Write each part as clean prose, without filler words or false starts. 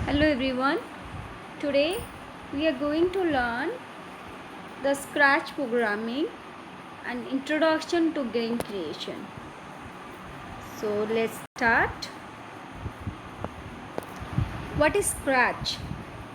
Hello everyone. Today we are going to learn the Scratch programming and introduction to game creation. So let's start. What is Scratch?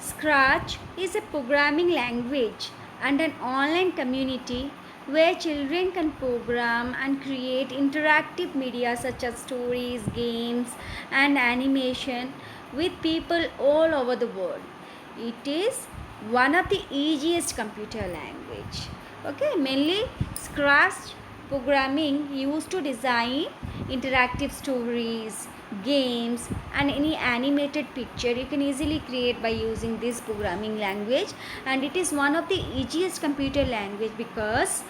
Scratch is a programming language and an online community where children can program and create interactive media such as stories, games, and animation with people all over the world. It is one of the easiest computer language. Okay, mainly Scratch programming used to design interactive stories, games, and any animated picture you can easily create by using this programming language. And it is one of the easiest computer language because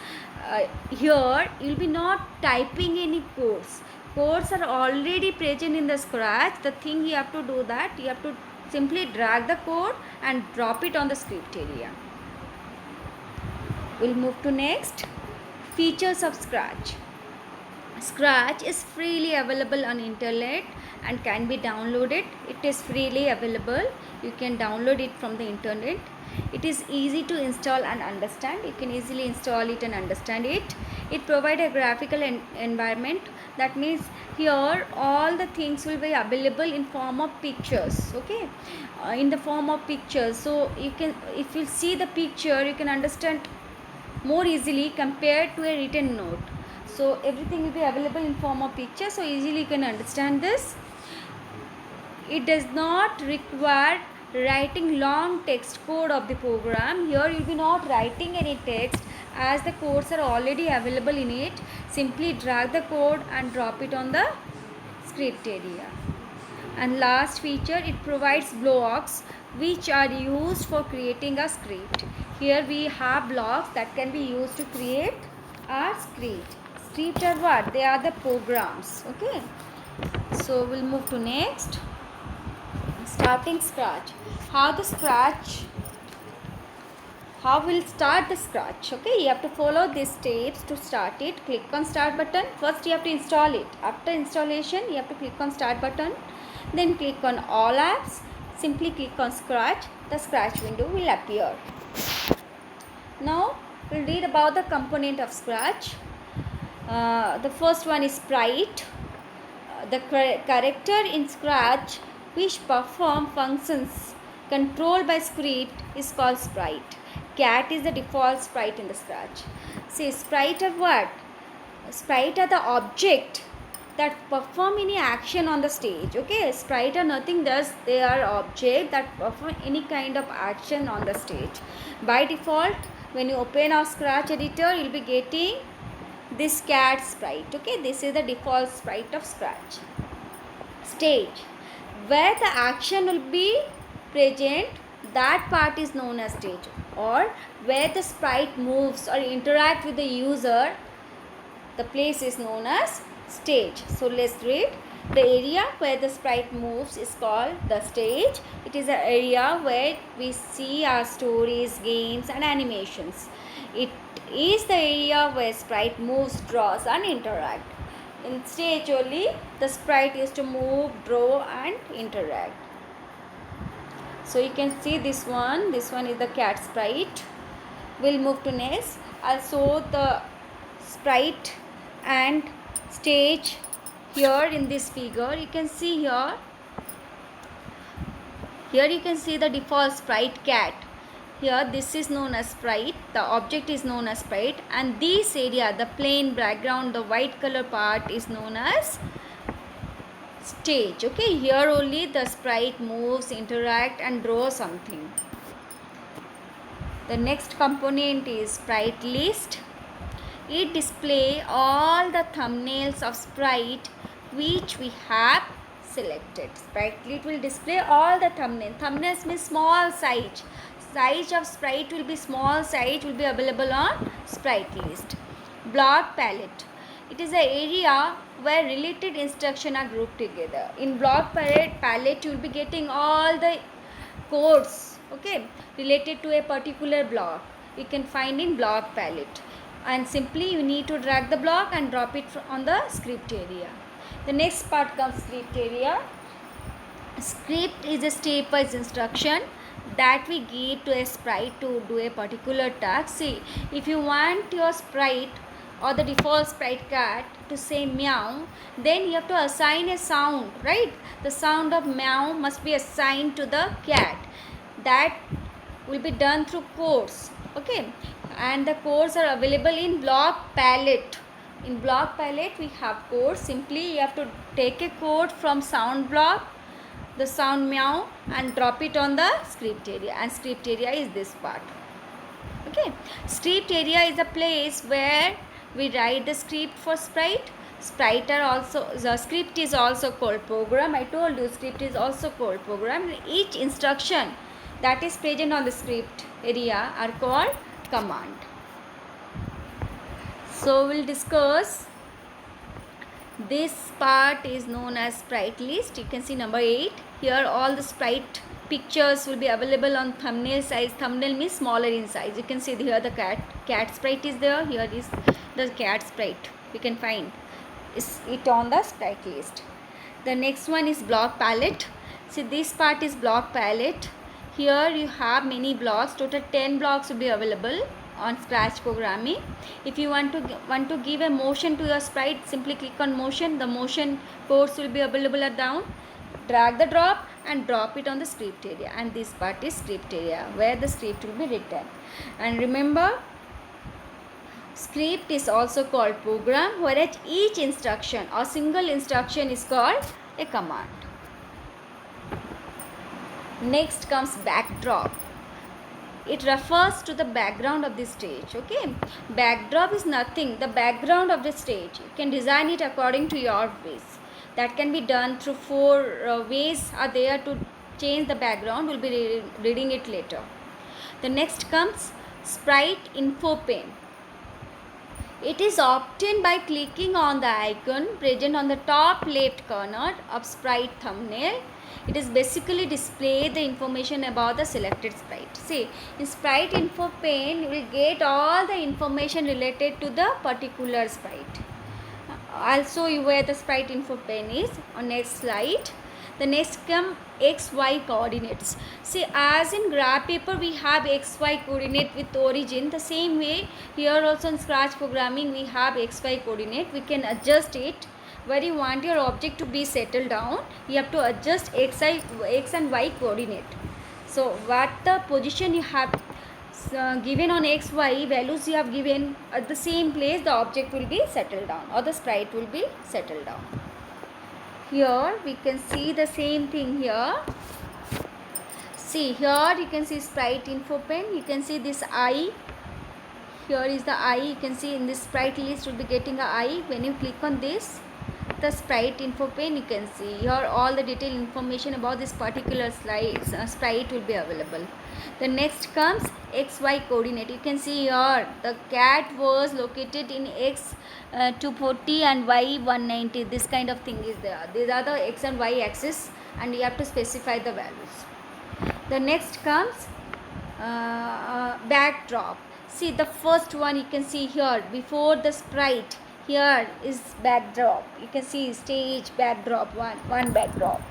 here you'll be not typing any codes are already present in the Scratch. The thing you have to do that you have to simply drag the code and drop it on the script area. We'll move to next. Features of Scratch. Scratch is freely available on internet and can be downloaded. It is freely available. You can download it from the internet. It is easy to install and understand. You can easily install it and understand it. It provides a graphical environment. That means here all the things will be available in form of pictures. Okay, in the form of pictures. So you can, if you see the picture, you can understand more easily compared to a written note. So everything will be available in form of picture, so easily you can understand this. It does not require writing long text code of the program. Here you will be not writing any text as the codes are already available in it. Simply drag the code and drop it on the script area. And last feature, it provides blocks which are used for creating a script. Here we have blocks that can be used to create a script. Script are what? They are the programs. Okay. So we'll move to next. Starting Scratch. How we'll start the Scratch. Okay, you have to follow these steps to start it. Click on start button. First you have to install it. After installation you have to click on start button. Then click on all apps. Simply click on Scratch. The Scratch window will appear. Now we'll read about the component of Scratch. The first one is sprite. The character in Scratch which perform functions controlled by script is called sprite. Cat is the default sprite in the Scratch. See, sprite are what? Sprite are the object that perform any action on the stage. Okay, sprite are nothing else, they are object that perform any kind of action on the stage. By default, when you open our Scratch editor, you'll be getting this cat sprite. Okay, this is the default sprite of Scratch. Stage, where the action will be present, that part is known as stage. Or where the sprite moves or interact with the user, the place is known as stage. So let's read. The area where the sprite moves is called the stage. It is an area where we see our stories, games and animations. It is the area where sprite moves, draws and interact. In stage only the sprite is to move, draw and interact. So you can see this one is the cat sprite. We'll move to next. Also the sprite and stage here in this figure. You can see here you can see the default sprite cat. Here this is known as sprite, the object is known as sprite, and this area, the plain background, the white color part is known as stage. Okay, here only the sprite moves, interact and draw something. The next component is sprite list. It displays all the thumbnails of sprite which we have selected. Sprite list will display all the thumbnails. Thumbnails means small size. Size of sprite will be small size, will be available on sprite list. Block palette. It is an area where related instructions are grouped together. In block palette you will be getting all the codes, okay, related to a particular block. You can find in block palette. And simply you need to drag the block and drop it on the script area. The next part comes script area. Script is a step-wise instruction that we give to a sprite to do a particular task. See, if you want your sprite or the default sprite cat to say meow, then you have to assign a sound, right? The sound of meow must be assigned to the cat. That will be done through codes, okay? And the codes are available in block palette. In block palette we have codes. Simply you have to take a code from sound block, the sound meow, and drop it on the script area, and script area is this part, okay? Script area is a place where we write the script for sprite. Sprite are also, the script is also called program. I told you script is also called program. Each instruction that is present on the script area are called command. So we'll discuss, this part is known as sprite list. You can see number 8 here. All the sprite pictures will be available on thumbnail size. Thumbnail means smaller in size. You can see here the cat sprite is there. Here is the cat sprite. You can find it on the sprite list. The next one is block palette. See, this part is block palette. Here you have many blocks. Total 10 blocks will be available on Scratch programming. If you want to give a motion to your sprite, simply click on motion. The motion codes will be available at down. Drag the drop and drop it on the script area, and this part is script area where the script will be written. And remember, script is also called program, whereas each instruction or single instruction is called a command. Next comes backdrop. It refers to the background of the stage, okay? Backdrop is nothing, the background of the stage. You can design it according to your ways. That can be done through 4 ways are there to change the background. We'll be reading it later. The next comes sprite info pane. It is obtained by clicking on the icon present on the top left corner of sprite thumbnail. It is basically display the information about the selected sprite. See, in sprite info pane you will get all the information related to the particular sprite. I'll show you where the sprite info pane is on next slide. The next come XY coordinates. See, as in graph paper we have XY coordinate with origin. The same way here also in Scratch programming we have XY coordinate. We can adjust it where you want your object to be settled down. You have to adjust X and Y coordinate. So what the position you have given on XY values you have given at the same place, the object will be settled down or the sprite will be settled down. Here we can see the same thing here. See, here you can see sprite info pane. You can see this eye. Here is the eye. You can see in this sprite list will be getting a eye. When you click on this, the sprite info pane, you can see here all the detailed information about this particular sprite will be available. The next comes XY coordinate. You can see here the cat was located in X 240 and Y 190. This kind of thing is there. These are the X and Y axis, and you have to specify the values. The next comes backdrop. See, the first one you can see here before the sprite. Here is backdrop. You can see stage backdrop, one backdrop.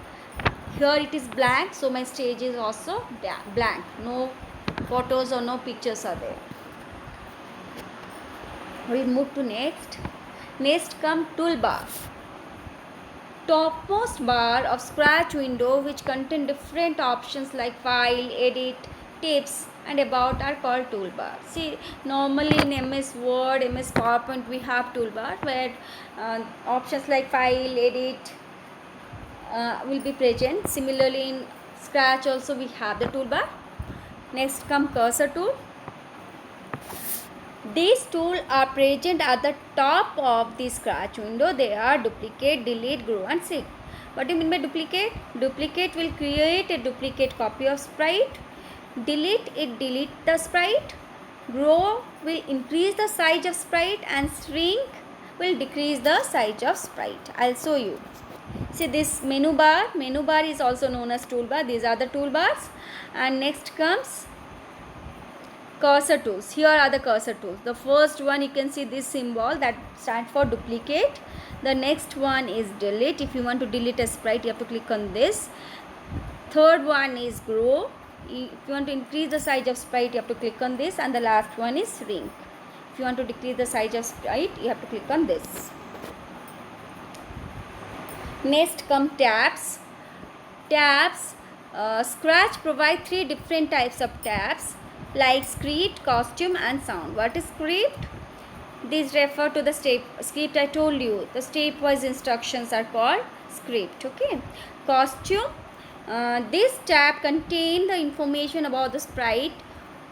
Here it is blank, so my stage is also blank. No photos or no pictures are there. We'll move to next. Next come toolbar. Topmost bar of Scratch window which contain different options like file, edit, tips and about are called toolbar. See, normally in MS Word, MS PowerPoint we have toolbar where options like file, edit will be present. Similarly in Scratch also we have the toolbar. Next come cursor tool. These tools are present at the top of the Scratch window. They are duplicate, delete, grow and shrink. What do you mean by duplicate? Duplicate will create a duplicate copy of sprite. Delete, it delete the sprite. Grow will increase the size of sprite, and shrink will decrease the size of sprite. I'll show you. See, this menu bar is also known as toolbar. These are the toolbars. And next comes cursor tools. Here are the cursor tools. The first one you can see this symbol that stands for duplicate. The next one is delete. If you want to delete a sprite, you have to click on this. Third one is grow. If you want to increase the size of sprite, you have to click on this. And the last one is shrink. If you want to decrease the size of sprite, you have to click on this. Next come tabs. Tabs. Scratch provide 3 different types of tabs like script, costume and sound. What is script? These refer to the script I told you. The stepwise instructions are called script. Okay. Costume. This tab contain the information about the sprite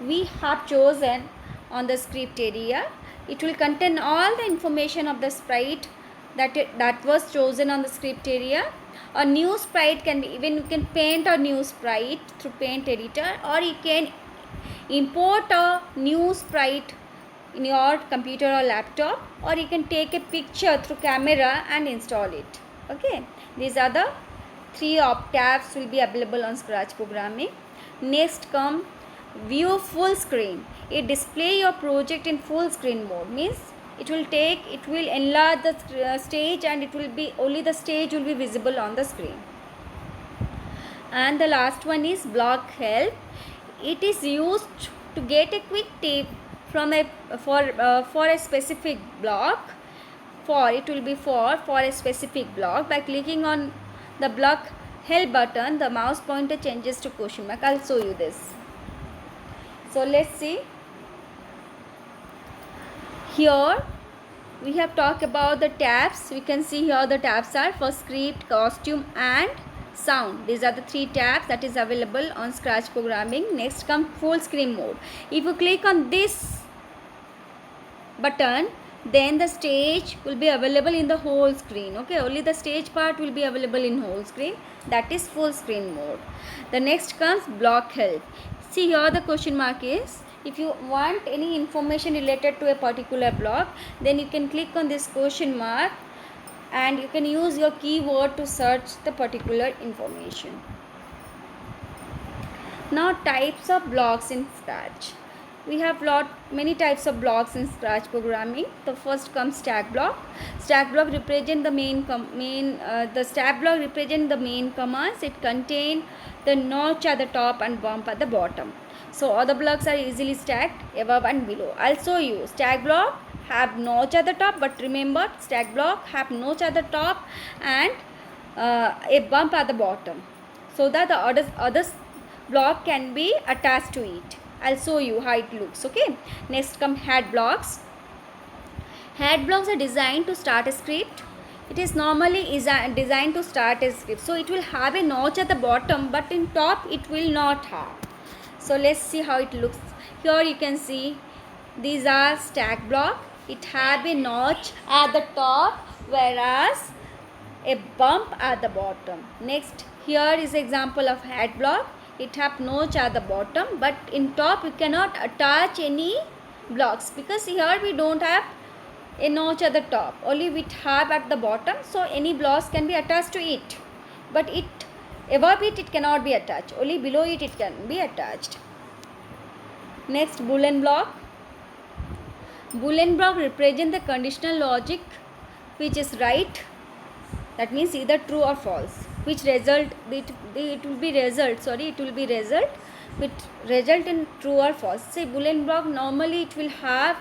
we have chosen on the script area. It will contain all the information of the sprite that was chosen on the script area. A new sprite can be, even you can paint a new sprite through paint editor, or you can import a new sprite in your computer or laptop, or you can take a picture through camera and install it. Okay, these are the 3 tabs will be available on Scratch programming. Next come view full screen. It display your project in full screen mode, means it will enlarge the stage, and it will be only the stage will be visible on the screen. And the last one is block help. It is used to get a quick tip from for a specific block. It will be for a specific block. By clicking on the block help button, the mouse pointer changes to question mark. I'll show you this. So let's see. Here we have talked about the tabs. We can see here the tabs are for script, costume and sound. These are the 3 tabs that is available on Scratch programming. Next come full screen mode. If you click on this button, then the stage will be available in the whole screen. Okay, only the stage part will be available in whole screen. That is full screen mode. The next comes block help. See here the question mark is, if you want any information related to a particular block, then you can click on this question mark and you can use your keyword to search the particular information. Now types of blocks in Scratch. We have many types of blocks in Scratch programming. The first comes stack block. Stack block represent the stack block represent the main commands. It contain the notch at the top and bump at the bottom. So all the blocks are easily stacked above and below. I'll show you. Stack block have notch at the top, but remember stack block have notch at the top and a bump at the bottom, so that the other block can be attached to it. I'll show you how it looks. Okay. Next come head blocks. Head blocks are designed to start a script. It is normally designed to start a script. So it will have a notch at the bottom, but in top it will not have. So let's see how it looks. Here you can see these are stack block. It have a notch at the top, whereas a bump at the bottom. Next, here is example of head block. It have notch at the bottom, but in top you cannot attach any blocks, because here we don't have a notch at the top, only we have at the bottom. So any blocks can be attached to it, but above it cannot be attached, only below it can be attached. Next, boolean block. Boolean block represent the conditional logic which is right, that means either true or false, which result it will be result with result in true or false. Say boolean block, normally it will have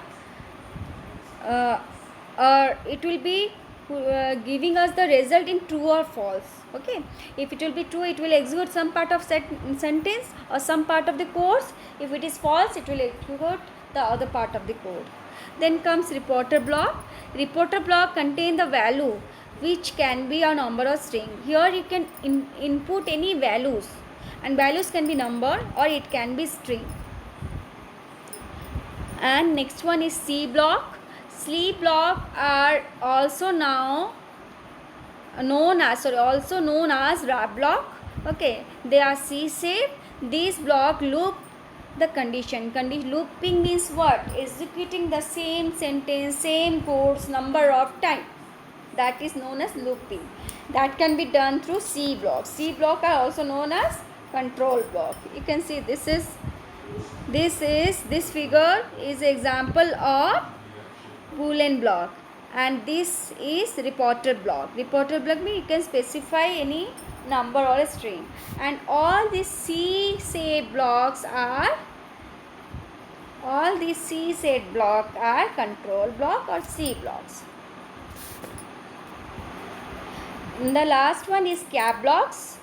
it will be giving us the result in true or false. Okay, if it will be true, it will execute some part of sentence or some part of the course. If it is false, it will execute the other part of the code. Then comes reporter block. Reporter block contain the value which can be a number or string. Here you can input any values, and values can be number or it can be string. And next one is C block. C block are also known as wrap block. Okay, they are C shape. These block loop the condition. Looping means what? Executing the same sentence, same codes number of times. That is known as looping. That can be done through C block. C block are also known as control block. You can see this figure is example of boolean block, and this is reporter block. Reporter block means you can specify any number or a string, and all these C shaped blocks are control block or C blocks. And the last one is cap blocks.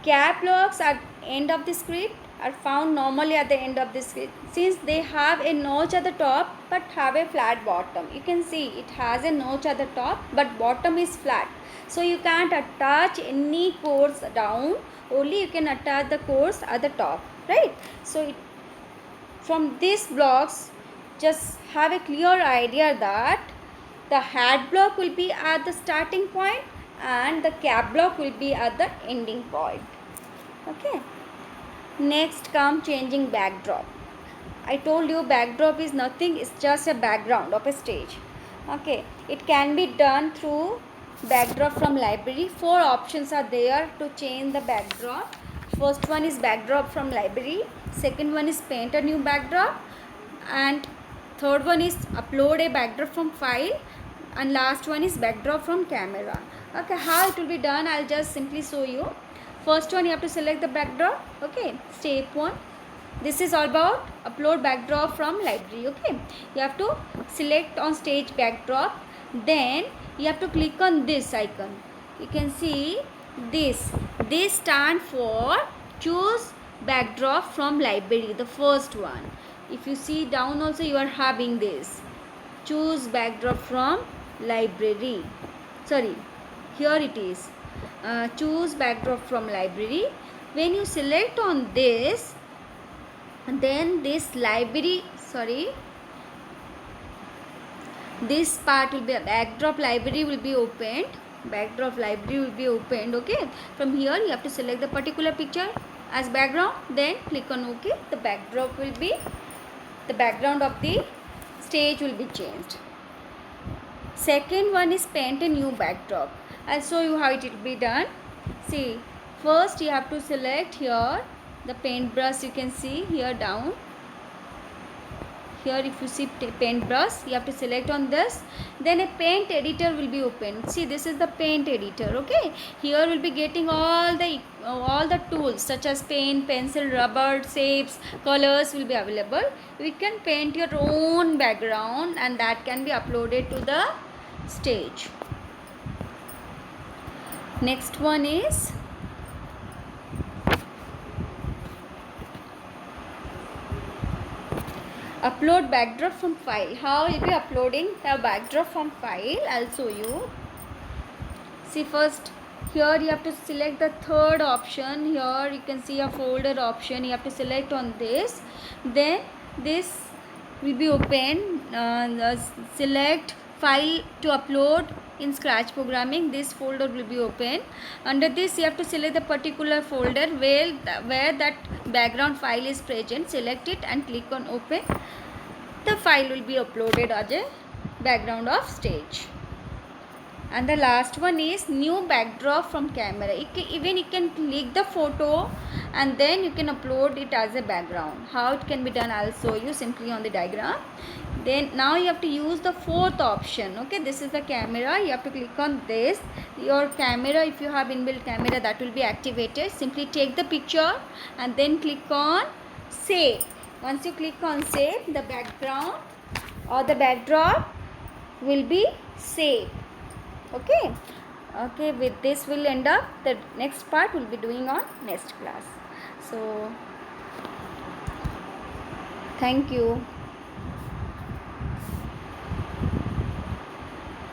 Cap blocks at end of the script are found normally at the end of the script, since they have a notch at the top but have a flat bottom. You can see it has a notch at the top but bottom is flat, so you can't attach any codes down, only you can attach the codes at the top, right? So from these blocks, just have a clear idea that the hat block will be at the starting point and the cap block will be at the ending point. Okay. Next come changing backdrop. I told you backdrop is nothing, it's just a background of a stage. Okay, it can be done through backdrop from library. 4 options are there to change the backdrop. First one is backdrop from library, second one is paint a new backdrop, and third one is upload a backdrop from file, and last one is backdrop from camera. Okay, how it will be done, I'll just simply show you. First one, you have to select the backdrop. Okay, step 1, this is all about upload backdrop from library. Okay, you have to select on stage backdrop, then you have to click on this icon. You can see this stand for choose backdrop from library, the first one. If you see down also, you are having this choose backdrop from library. Sorry, here it is, choose backdrop from library. When you select on this, then this part will be backdrop library will be opened. Okay, from here you have to select the particular picture as background, then click on OK. The backdrop will be, the background of the stage will be changed. Second one is paint a new backdrop. I'll show you how it will be done. See, first you have to select here the paintbrush. You can see here down here, if you see paintbrush, you have to select on this, then a paint editor will be open. See, this is the paint editor. Okay, here will be getting all the tools such as paint, pencil, rubber, shapes, colors will be available. You can paint your own background and that can be uploaded to the stage. Next one is upload backdrop from file. How you will be uploading the backdrop from file, I'll show you. See, first here you have to select the third option. Here you can see a folder option, you have to select on this, then this will be open. Select file to upload in Scratch programming, this folder will be open. Under this you have to select the particular folder where that background file is present. Select it and click on open. The file will be uploaded as a background of stage. And the last one is new backdrop from camera. Even you can click the photo and then you can upload it as a background. How it can be done, I'll show you simply on the diagram. Then now you have to use the fourth option. Okay, this is the camera. You have to click on this. Your camera, if you have inbuilt camera, that will be activated. Simply take the picture and then click on save. Once you click on save, the background or the backdrop will be saved. Okay, with this we'll end up. The next part we'll be doing on next class. So thank you.